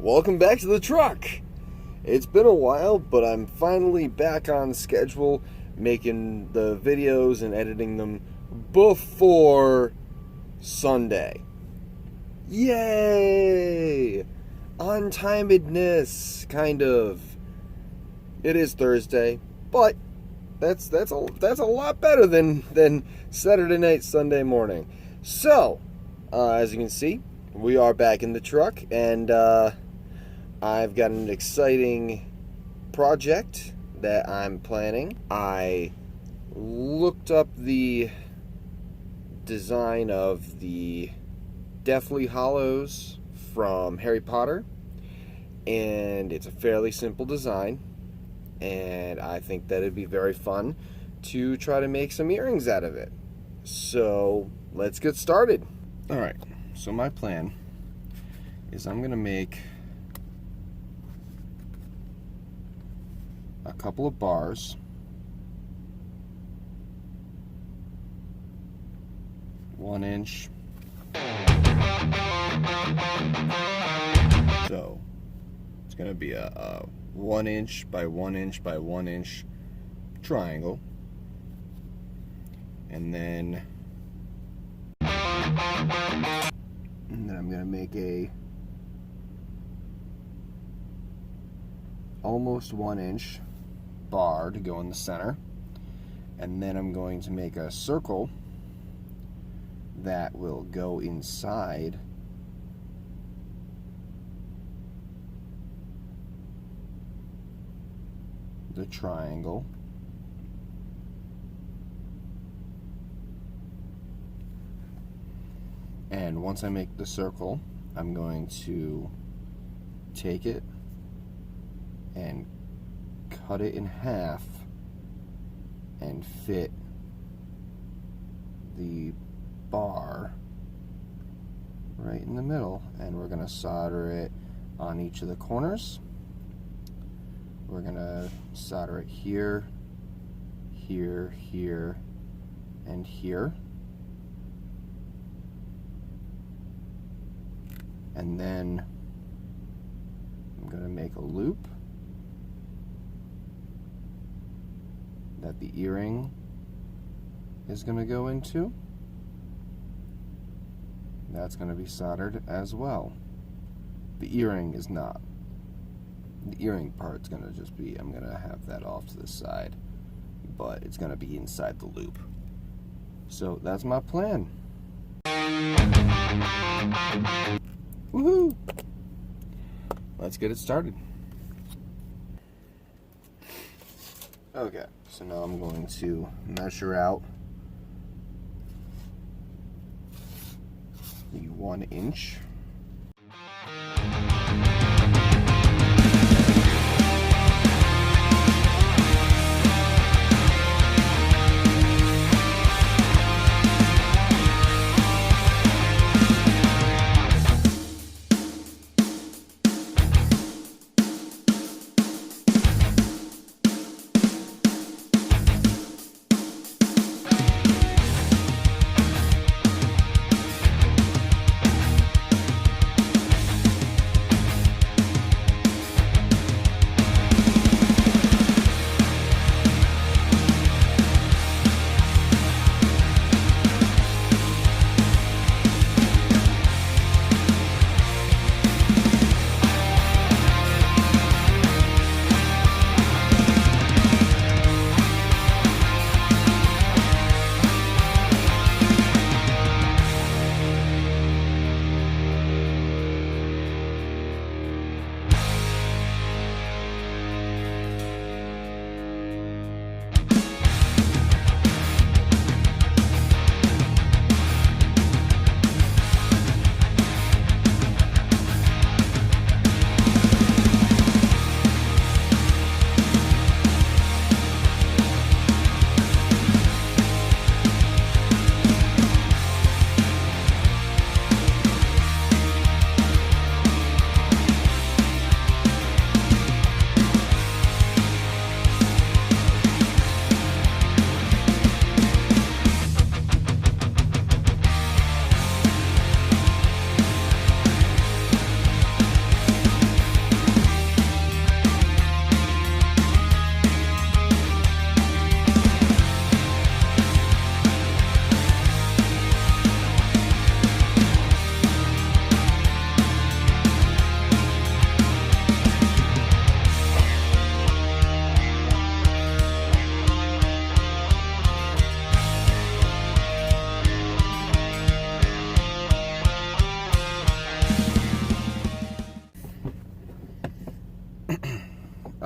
welcome back to the truck. It's been a while, but I'm finally back on schedule, making the videos and editing them before Sunday. Yay! On-timedness, kind of. It is Thursday, but that's a lot better than Saturday night, Sunday morning. So, as you can see, we are back in the truck, and I've got an exciting project that I'm planning. I looked up the design of the Deathly Hallows from Harry Potter, and it's a fairly simple design, and I think that it'd be very fun to try to make some earrings out of it. So let's get started. Alright, so my plan is I'm gonna make a couple of bars, one inch. So it's gonna be a 1 inch by 1 inch by 1 inch triangle, and then I'm gonna make a almost 1 inch bar to go in the center, and then I'm going to make a circle that will go inside the triangle, and once I make the circle, I'm going to take it and cut it in half and fit the bar right in the middle, and we're going to solder it on each of the corners. We're going to solder it here, here, here, and here. And then I'm going to make a loop that the earring is going to go into. That's going to be soldered as well. The earring is not. The earring part's going to just be, I'm going to have that off to the side, but it's going to be inside the loop. So that's my plan. Woohoo! Let's get it started. Okay, so now I'm going to measure out the 1 inch.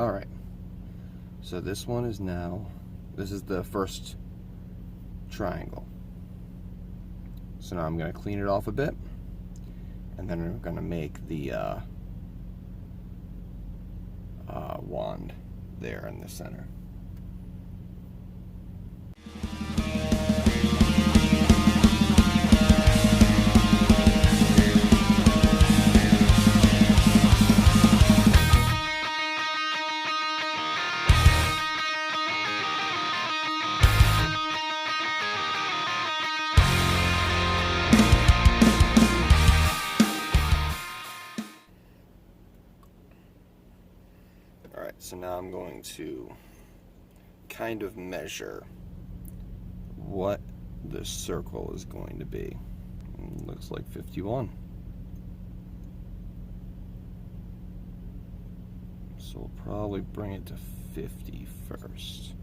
Alright, so this one is now, this is the first triangle. So now I'm going to clean it off a bit, and then we're going to make the wand there in the center. Alright, so now I'm going to kind of measure what the circle is going to be. It looks like 51. So we'll probably bring it to 50 first.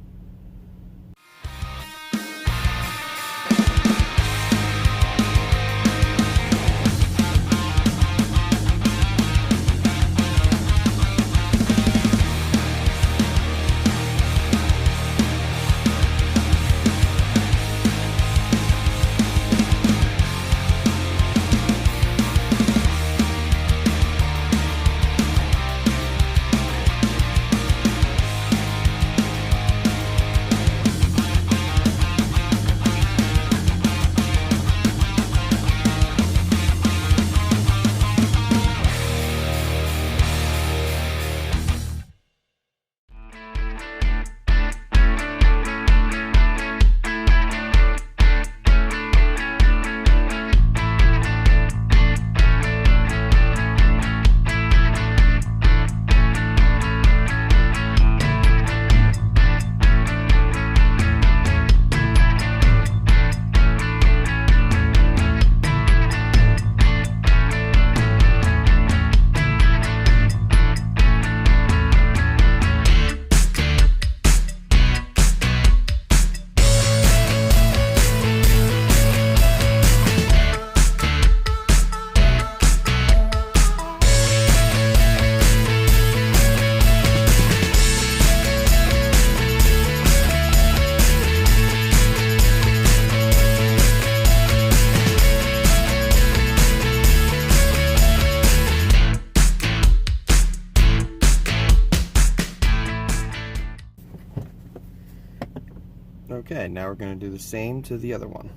Okay, now we're going to do the same to the other one.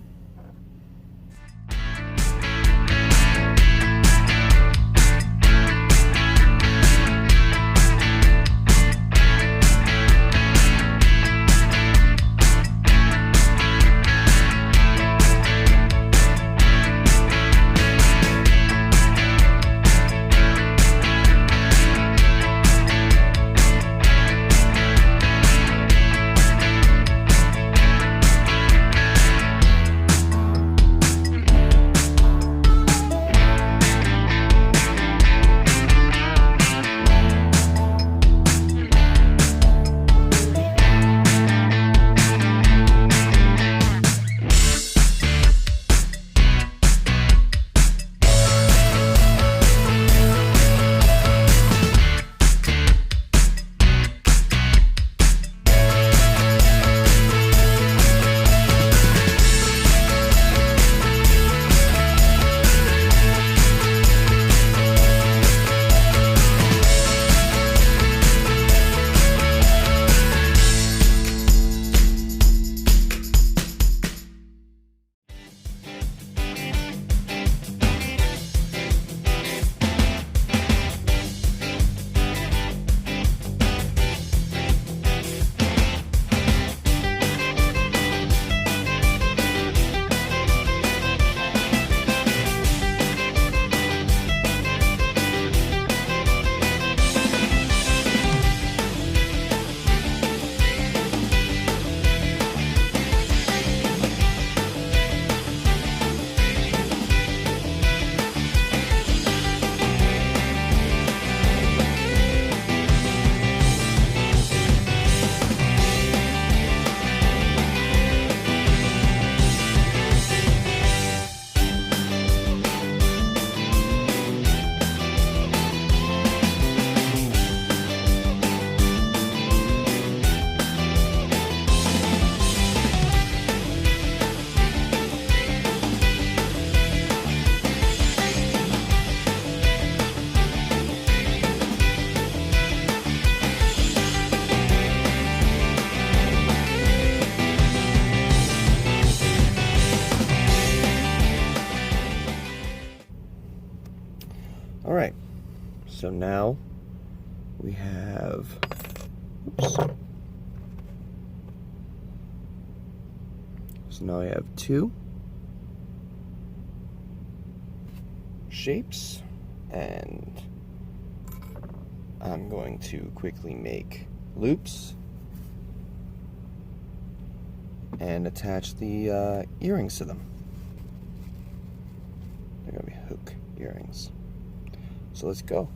All right, so now we have, oops. So now we have two shapes, and I'm going to quickly make loops and attach the earrings to them. They're going to be hook earrings. So let's go.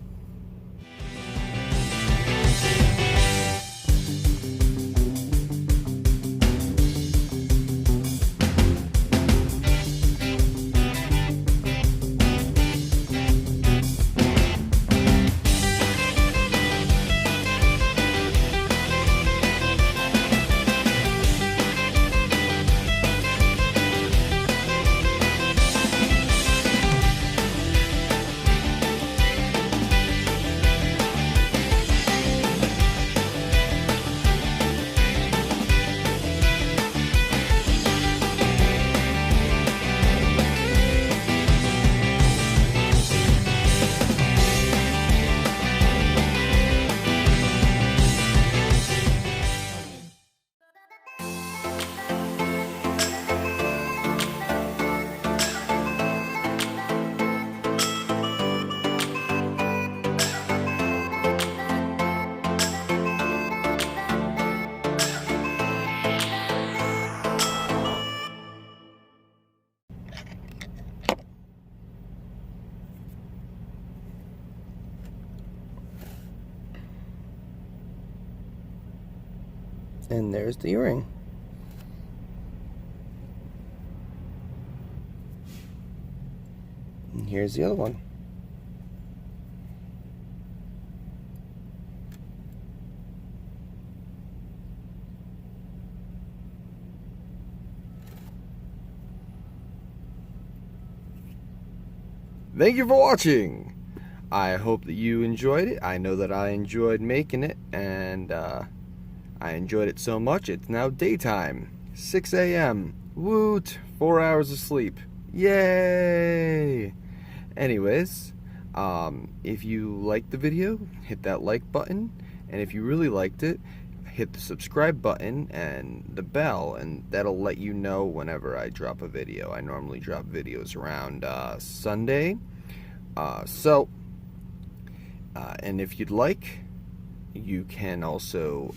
And there's the earring. And here's the other one. Thank you for watching. I hope that you enjoyed it. I know that I enjoyed making it, and I enjoyed it so much, it's now daytime. 6 a.m. Woot! 4 hours of sleep. Yay! Anyways, if you liked the video, hit that like button. And if you really liked it, hit the subscribe button and the bell, and that'll let you know whenever I drop a video. I normally drop videos around Sunday. And if you'd like, you can also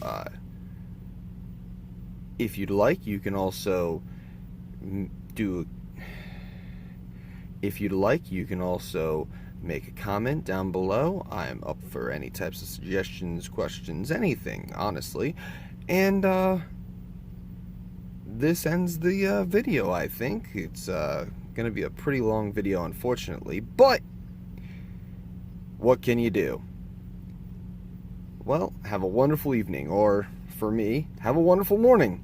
make a comment down below. I'm up for any types of suggestions, questions, anything, honestly. And this ends the video, I think. It's gonna be a pretty long video, unfortunately, but what can you do? Well, have a wonderful evening, or for me, have a wonderful morning.